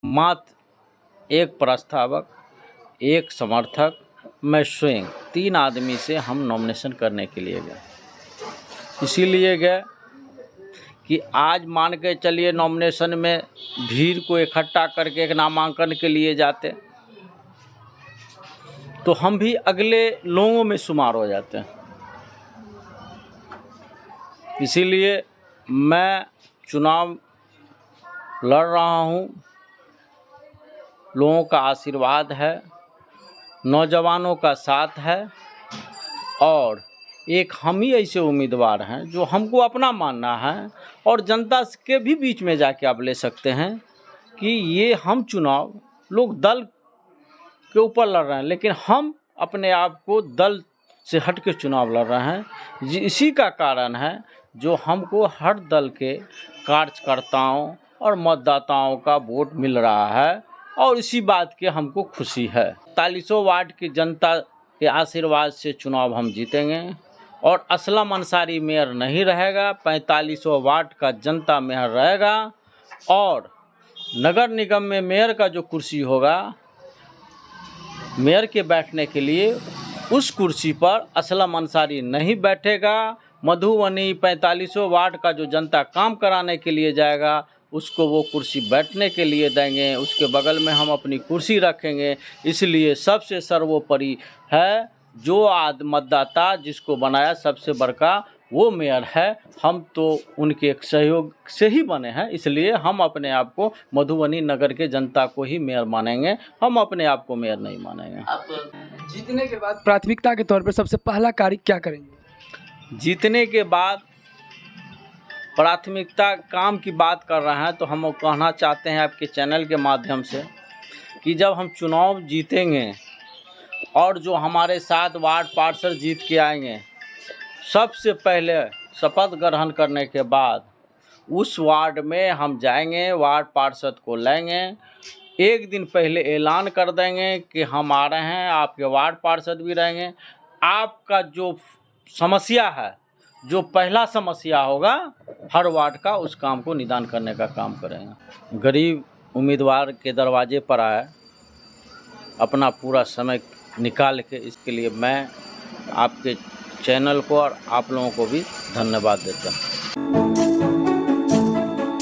मात्र एक प्रस्तावक, एक समर्थक, मैं स्वयं 3 आदमी से हम नॉमिनेशन करने के लिए गए। इसीलिए गए कि आज मान के चलिए नॉमिनेशन में भीड़ को इकट्ठा करके एक नामांकन के लिए जाते तो हम भी अगले लोगों में शुमार हो जाते हैं। इसीलिए मैं चुनाव लड़ रहा हूँ। लोगों का आशीर्वाद है, नौजवानों का साथ है और एक हम ही ऐसे उम्मीदवार हैं जो हमको अपना मानना है और जनता के भी बीच में जाके आप ले सकते हैं कि ये हम चुनाव लोग दल के ऊपर लड़ रहे हैं, लेकिन हम अपने आप को दल से हट के चुनाव लड़ रहे हैं। इसी का कारण है जो हमको हर दल के कार्यकर्ताओं और मतदाताओं का वोट मिल रहा है और इसी बात की हमको खुशी है। 45 वार्ड की जनता के आशीर्वाद से चुनाव हम जीतेंगे और असलम अंसारी मेयर नहीं रहेगा, 45 वार्ड का जनता मेयर रहेगा और नगर निगम में मेयर का जो कुर्सी होगा मेयर के बैठने के लिए, उस कुर्सी पर असलम अंसारी नहीं बैठेगा। मधुबनी 45 वार्ड का जो जनता काम कराने के लिए जाएगा उसको वो कुर्सी बैठने के लिए देंगे, उसके बगल में हम अपनी कुर्सी रखेंगे। इसलिए सबसे सर्वोपरि है जो मतदाता जिसको बनाया सबसे बड़का वो मेयर है। हम तो उनके सहयोग से ही बने हैं, इसलिए हम अपने आप को मधुबनी नगर के जनता को ही मेयर मानेंगे, हम अपने आप को मेयर नहीं मानेंगे। आप जीतने के बाद प्राथमिकता के तौर पर सबसे पहला कार्य क्या करेंगे? जीतने के बाद प्राथमिकता काम की बात कर रहे हैं तो हम कहना चाहते हैं आपके चैनल के माध्यम से कि जब हम चुनाव जीतेंगे और जो हमारे साथ वार्ड पार्षद जीत के आएंगे, सबसे पहले शपथ ग्रहण करने के बाद उस वार्ड में हम जाएंगे, वार्ड पार्षद को लेंगे, एक दिन पहले ऐलान कर देंगे कि हम आ रहे हैं, आपके वार्ड पार्षद भी रहेंगे। आपका जो समस्या है, जो पहला समस्या होगा हर वार्ड का, उस काम को निदान करने का काम करेंगे। गरीब उम्मीदवार के दरवाजे पर आए, अपना पूरा समय निकाल के, इसके लिए मैं आपके चैनल को और आप लोगों को भी धन्यवाद देता हूँ।